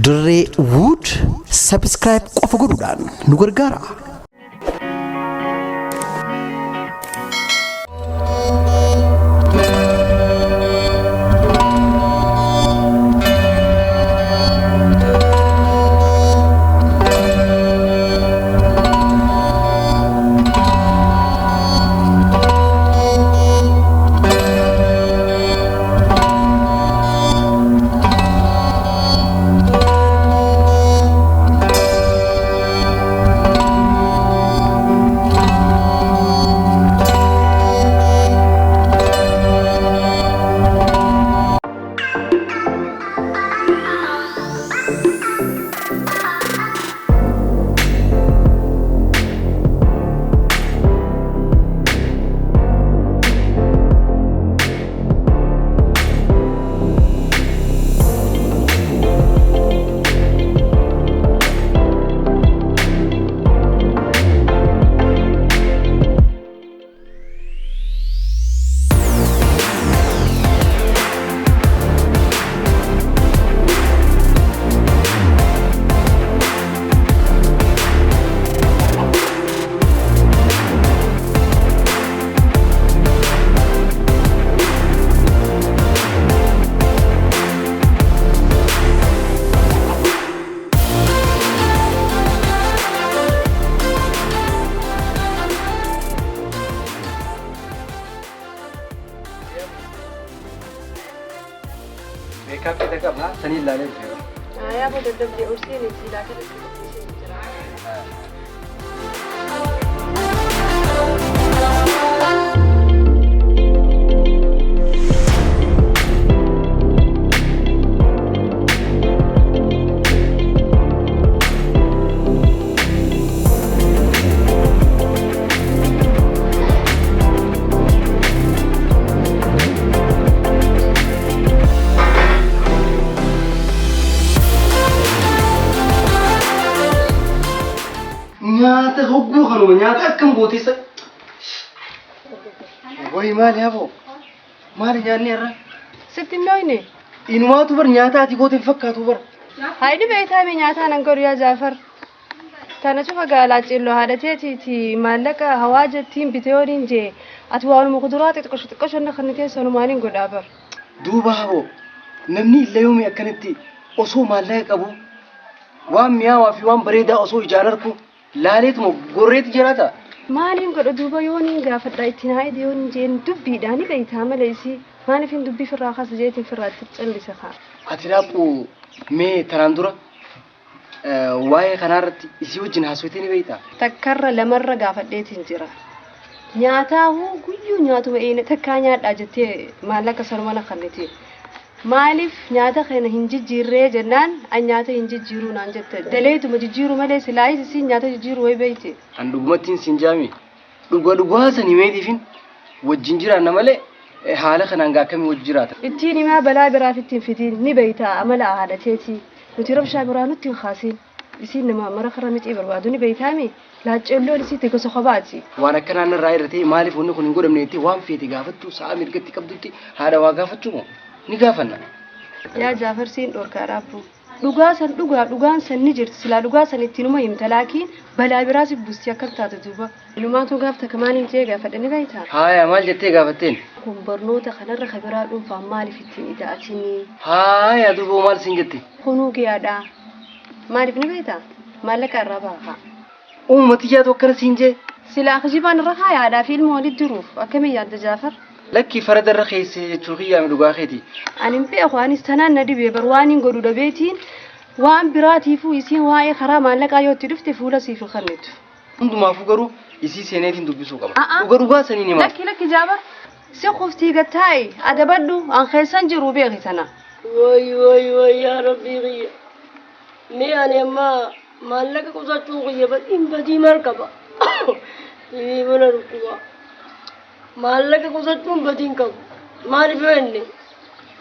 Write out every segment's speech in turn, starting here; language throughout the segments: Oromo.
Dirree Wood subscribe qofa godhuudhaan nu gargaara. Kafe da gaba sani lalai ce ba. Ya ba da dabbe ursi ne ci da ka da shi jira. Nyata hubbu kanuma nyata akkam gootessa. Wai maali habo? Maali nyaanni irra? Sitti nooyne. Inumaatu bar nyaata ati gooteen fakkaatu bar. Haydi beektaa mi nyaataa nan godhu yaa Jaafar. Tana cufa gaalaa cilloo haadhateetiiti maallaqa hawaa jettiin bitee waliin jee ati waanuma kuduraa xixiqqoo na kannitee sanumaaniin godhaa bar. Duuba habo namni illee yoomii akkanatti osoo maallaqa qabu waan mi'aawaa fi waan bareedaa osoo ijaan argu laaleetuma gorreetti jiraata. Maaliin godha duuba yooniin gaafadha ittiin haa'e yooniin jeen dubbiidhaan ni beektaa malee isii maaliif hin dubbii firraa kaasa jeetiin firraatti callisa kaa. Ati raaphu mee tanaan dura waa'ee kanaarratti isii wajjin haasawitee ni beektaa? Takkarra lamarra gaafadheetiin jira. Nyaataa guyyuu nyaatuma eene takkaa nyaadhaa jettee maallaqa sanumana kannitee. Maaliif nyaata kana hin jijjiirree jennaan an nyaata hin jijjiiruu naan jette daleetuma jijjiiruu malee silaayis isiin nyaata jijjiiruu way beekte. An dhugumattiin siin jaami dhugaa sanii meetiifin wajjin jiraanna malee haala kanaan gaa akkamii wajjin jiraata. Ittiin himaa balaa biraaf ittiin fitiin ni beektaa amala haadhateetii nuti rabshaa biraa nutti hin kaasiin isiin nama mara karra mixii barbaadu ni beektaami laacceelloon isiitti gosa kophaati. Waan akka naannarraa irratee maaliif wanni kun hin godhamne jettee waan feete gaafattu sa'a mirgatti qabdutti haadha waa gaafachuu moo? Ni gaafanna. Yaa Jaafar siin dhorkaa dhaabbu. Dhugaan san ni jirti silaa dhugaa san ittiin uma himta laakiin balaa biraa si buusti akkam taate duuba. Ilumaatu gaafta kamaaniin jee gaafadha ni beektaa. Haaya maal jettee gaafatteen? Kun barnoota kanarra kabiraa dhuunfaan maaliif ittiin ida'atini? Haaya duuba maal siin jette? Kunuu giyaadhaa. Maaliif ni beektaa? Maallaqa irraa baafa. Uummati yaadu akkana siin jee? Silaa kijibaan irra kaayaadhaa fi ilma walitti jiruuf akkamiin yaadda Jaafar? Lakki faradarra keessee jechuun kiyyaame dhugaa keeti. Ani beeku anis tanaan na dhibee bar waan hin godhu dhabeetiin waan biraatiifuu isiin waa'ee karaa maallaqaa yoo itti dhufte fuula siif hin kennitu. Hundumaafuu garuu isii seeneetiin dubbisuu qaba. Dhugaa sanii ni maal? Lakki Jaafar si qoftii gattaa'i adabadhu an keessan jiru beeki sana. Way yaa rabbii qiyya. Mee ani amma maallaqa qusachuu qiyya badhiin badii maal qaba? Mana dhukkuba. Maallaqa qusachuun badiin qabu. Maaliif enne?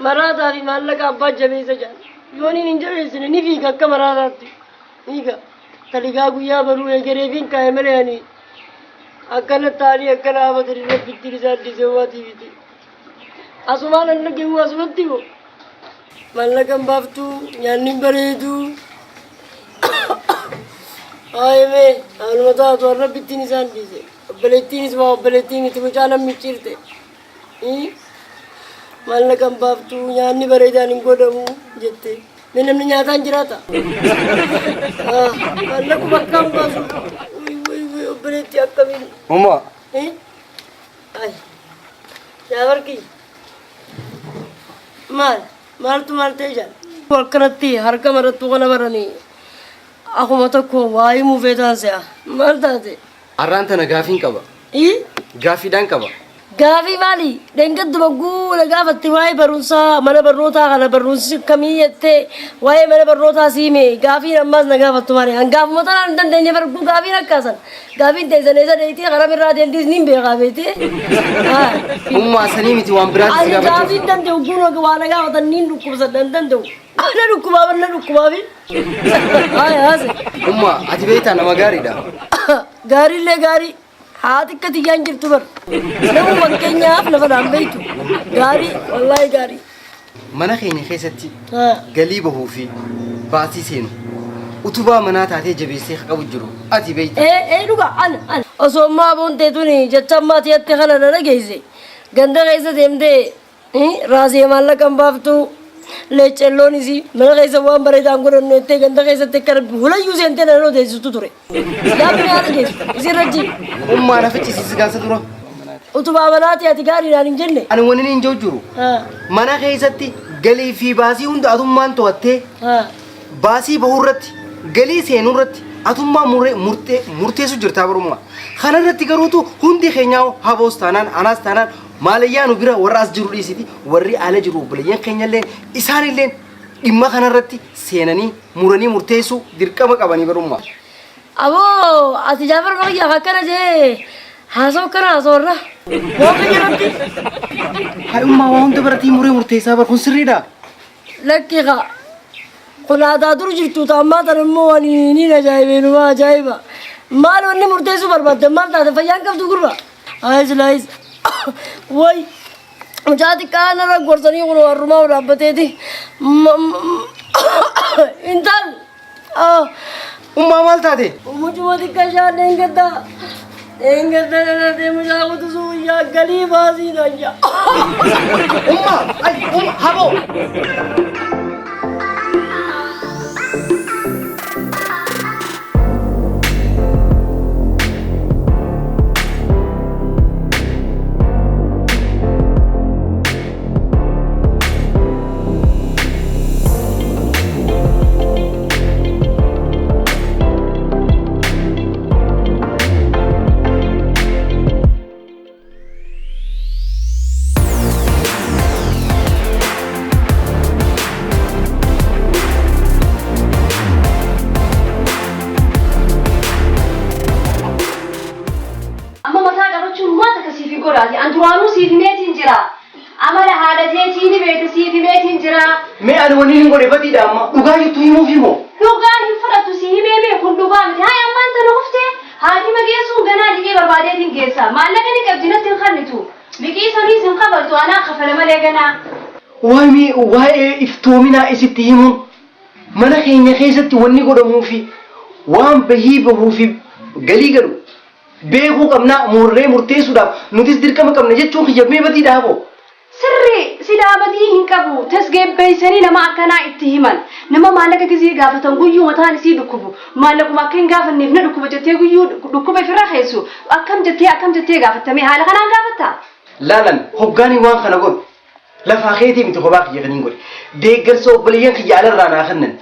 Maraataa fi maallaqa abbaa jabeessa jaan. Yooniin hin jabeessine ni fiiga akka maraataatti. Fiiga. Taligaa guyyaa baruu eegareefiin kaa'e malee ani akkana taa'anii akkana haafatanii rabbitti isaa addisee waatii biti. Asumaan an dhageemu asumatti hoo. Maallaqan baaftuu nyaanni bareedu Ay me, anuma taatu warra bittiin isaan dhiise. Obboleettiinis waa obboleettiiniti mucaan hammi ciirte. Maallaqan baaftu nyaanni bareedaan hin godhamu jette. Mee namni nyaataan jiraata? Maallaqu bakkaan baasu. Way obboleettii akkamiin. Umma. Ay, yaa barkii. Maaltu maal ta'e jaan? Akkanatti harka marattu kana baranii. Akkuma tokko waa'ee muufeetaan se'a. Maal taate? Arraan tana gaafiin qaba. Gaafiidhaan qaba. Gaafii maali? Deengaddu bagguu na gaafatti waa'ee barumsaa mana barnootaa kana barumsi kamii jettee waa'ee mana barnootaa siime gaafiin ammaas na gaafattu maali? Hangaafuma tanaan hin dandeenye barguu gaafiin akkaasan. Gaafiin teessan eessa deetii karaa birraa deemtis niin beekaa beetee. Ummaa sanii miti waan biraatti si gaafachuu. Gaafiin danda'u guuraa waa na gaafatan niin dhukkubsadhan danda'u. Na dhukkubaafi. Haase. Ummaa ati beektaa nama gaariidha. Gaariillee gaarii. Haati akka tiyyaan jirtu bar. Nama fakkeenyaaf lafa dhaan beektu. Gaarii wallaahi gaarii. Mana keenya keessatti galii bahuu fi baasii seenu utubaa manaa taatee jabeessee qabu jiru ati beekta. Dhuga ana. Osoo ammaa boonteetuni jecha ammaati yatte kana na dhageesse. Ganda keessa deemtee raasee maallaqan baaftu. Leecelloonis mana keessa waan bareedaan godhannu jettee ganda keessatti akka hulayyuu seentee na odeessitu ture. Yaabni haala geessu isirra jiri. Ummaa na ficcisiisi gaansa dura. Utubaa manaati ati gaariidhaan hin jenne. Ani wanni hin jiru. Mana keessatti galii fi baasii hunda atummaan to'attee baasii bahurratti galii seenurratti atummaa murteessu jirtaa barummaa. Kana irratti garuutu hundi keenyaa haboos taanaan anaas taanaan maalayyaanu bira warra as jiru dhiisiti warri ala jiru obboleeyyan keenyallee isaanillee dhimma kanarratti seenanii muranii murteessuu dirqama qabanii barummaa. Aboo ati Jaafar Baqiyyaaf akkana jee haasoo akkana haasoorra waan jedhamti. Haadhummaa waa hunda biratii muree murteessaa bar kun sirriidha. Lakki kaa kun aadaa dur jirtu taammaa tan immoo waan niin ajaa'ibeenuma ajaa'iba. Maal wanni murteessuu barbaadde maal taate fayyaan qabdu gurra. Laayis. Way mucaa xiqqaa narra gorsanii kun warrumaa dhaabbateeti. Intal. Ummaa maal taate? Mucuma xiqqaa ishaan deengaddaa. Deengaddaa dhalatee mucaa kutusuu yaa galii baasii dha. Ummaa haboo. Anduranuu siif meetiin jira. Amala haadhateetiin beekte siif meetiin jira. Mee ani wanni hin godhe badiidha amma dhugaa jettu himuuf himoo. Dhugaa hin fudhattu si himee beeku kun dhugaa miti. Haa ammaan tana ufte haakima geessuun ganaa dhiqee barbaadeetiin geessa. Maallaqa ni qabdi natti hin kannitu. Liqii saniis hin qabaltu anaa kafala malee ganaa. Waa'ee iftoominaa isitti himuun mana keenya keessatti wanni godhamuu fi waan bahii bahuu fi galii galu. Beekuu qabnaa murree murteessuudhaaf nutis dirqama qabna jechuun kiyyabmee badiidha hoo. Sirri sidaa badii hin qabu tasgabbeessanii nama akkanaa itti himan nama maallaqa gizii gaafatan guyyuu mataan isii dhukkubu maallaquma akka hin gaafanneef na dhukkuba jettee guyyuu dhukkuba ofirra keessu akkam jettee gaafattamee haala kanaan gaafatta. Laalan hoggaanii waan kana godhu lafaa keetii miti kophaa kiyya kan hin godhe deeggarsa obboleeyyan kiyya alarraa naa kennan.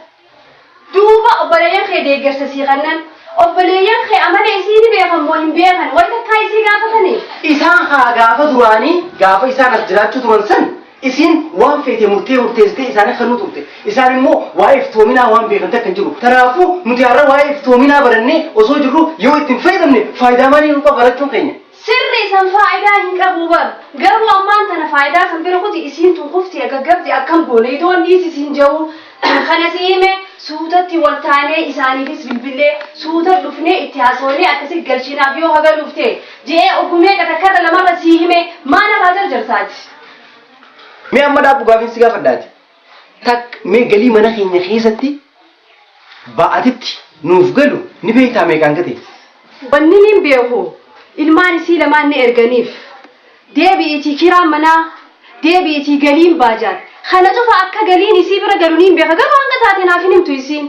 Duuba obboleeyyan kee deeggarsa sii kennan. Obboleeyyan kee amala isii ni beekan moo hin beekan wayita akka isii gaafatanii. Isaan haa gaafa duraanii gaafa isaan as jiraachuu turan san isiin waan feete murteessitee isaan akka nu turte isaan immoo waa'ee iftoominaa waan beekan takka hin jiru. Kanaafuu nuti har'a waa'ee iftoominaa barannee osoo jirru yoo ittiin fayyadamne faayidaa maalii nu qaba barachuun keenya. Sirri san faayidaa hin qabu bar garuu ammaan tana faayidaa san bira kuti isiin tun qufti gaggabdi akkam goone idoon dhiis isiin jiru kana siime. Suutatti waltaanee isaaniifis bilbilee suuta dhufnee itti haasawanii akkasii galchinaaf yoo haga dhufte jee ogumee qatakkarra lamarra sii hime maana irraa jarjarsaati. Mee amma dhaabbu gaafiin si gaafadhaati. Tak mee galii mana keenya keessatti ba'atitti nuuf galu ni beektaa meeqaan gate. Wanni nin beeku ilmaan isii lamaan ni erganiif deebi'iitii kiraan manaa deebi'iitii galiin baajaat kana cufa akka galiin isii bira galu niin beeka garuu hanga taate naaf hin himtu isiin.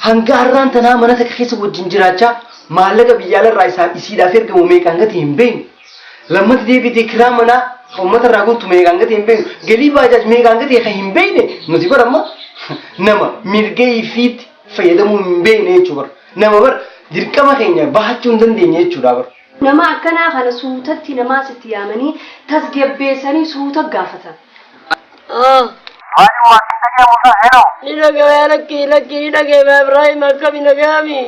Hanga har'aan tanaa mana takka keessa wajjin jiraachaa maallaqa biyyaalarraa isiidhaaf ergamu meeqaan gate hin beeknu. Lammata deebiitee kiraan manaa uummata irraa guntu meeqaan gate hin beeknu. Galii baajaaj meeqaan gate kan hin beekne nuti bara amma nama mirgee ifiitti fayyadamuu hin beekne jechuudha. Nama bara dirqama keenya bahachuu hin dandeenye jechuudha bara. Nama akkanaa kana suutatti namaa sitti yaamanii tasgabbeessanii suuta gaafatan. Maali waan hin dhagahamu isaa hello. Ni dhagahame lakki ni dhagahame Ibrahim akkami dhagahami.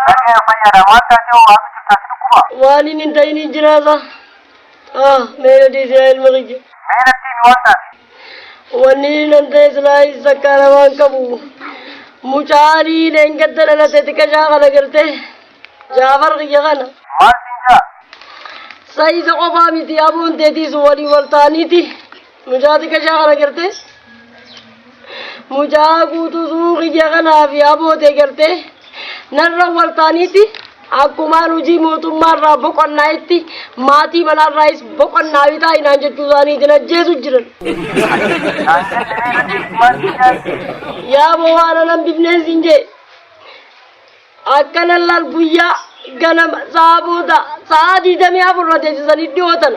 Dhagahame fayyaadha waan taatee waan jirtu as dhukkuma. Waan hin ta'ini jiraata. Meena diisee ilma kiyya. Meena diimi waan taate. Wanni nan ta'e silaa isa kana waan qabu. Mucaanii leengadda dhalate tika shaakala garte. Jaafar kiyya kana. Maal siinjaa? Sayisa qofaa miti abuun teetiisu walii wal ta'aniiti. Mucaa tika shaakala garte. Mucaa guutuu suuqiyya kanaa fi abootee garte. Narra wal ta'aniiti. Akkumaan hojii mootummaarraa boqonnaa itti maatii manaarraayis boqonnaa bitaa hinaan jechuu isaaniitiin ajjeesu jiran. Yaa boo'aana nan bifneensi hin jee. Akkana laal guyyaa ganama saabota sa'aatii 24 teessisanii dhiyootan.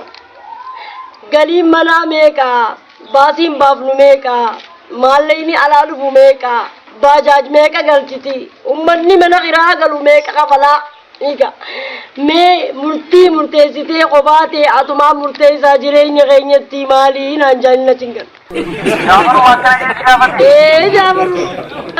Galiin manaa meeqaa? Baasiin baafnu meeqaa? Maalleeyni alaa dhufu meeqaa? Baajaaj meeqa galchiti? Uummanni mana qiraa galu meeqa kafalaa? Ika mee murtii murteessitee qophaa ta'e atumaan murteessaa jireenya keenyatti maaliin hanjaanina cingan. Jaafaru waan kana jechi gaafate. Jaafaru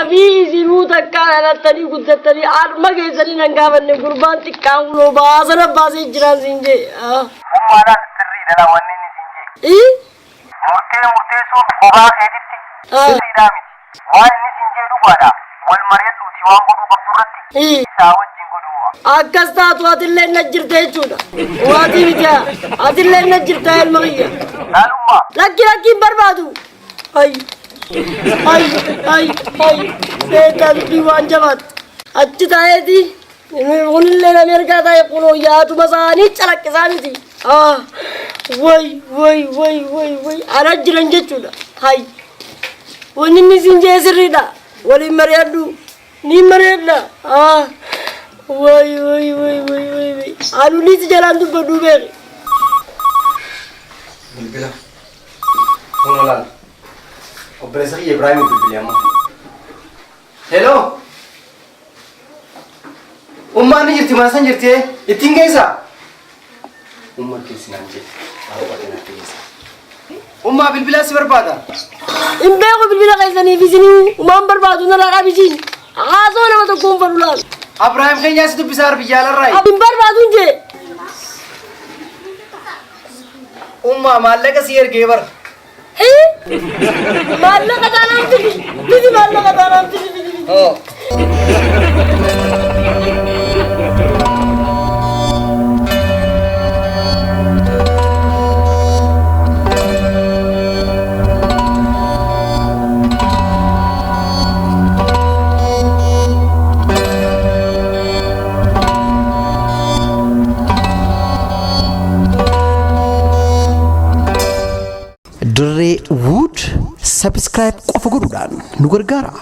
abii isinuu takka dhalattanii guddattanii harma keessanii nan gaafanne gurbaan xiqqaan kunoo baasana baasee jiraan siin jee. Ummaadhaan sirriidha wanni inni siin jee. Murteessuun qophaa keetitti sirriidhaa miti. Waan inni siin jee dhugaadha. Wal mari'adhuuti waan godhuu qabdu irratti isaa wajjin godhummaa. Akkas taatu atillee na jirta jechuudha. Waatii miti atillee na jirta ilma kiyya. Laalummaa. Lakkiin barbaadu. Seetaa dubbii waan jabaatu. Achi taa'eeti kunillee namni ergaa taa'e kunoo yaaduma isaanii calaqqisaa miti. Way ana jiran jechuudha. Wanni inni siin jee sirriidha. Waliin mari'adhu ni mari'adha. Way. Anulis jalan dubbadhu beeki. Bilbila. Kunulaan. Obboleessa kiyya Ibrahim bilbili amma. Hello. Ummaan ni jirti mana san jirti ittiin geessa. Ummaan keessi naan jedhe. Ummaa bilbilaa si barbaada. Hin beeku bilbila keessanii fi isinii umaan barbaadu na laqaa bisiin. Haasoo nama tokkoon fadhu laal. Abrahaam keenyaa si dubbisaa arbiyyaala Hin barbaadu hin jee. Ummaa maallaqa si ergee bara. Maallaqa taanaan fidi. Fidi maallaqa taanaan fidi. Dirree Wood subscribe qofa godhuudhaan nu gargaara.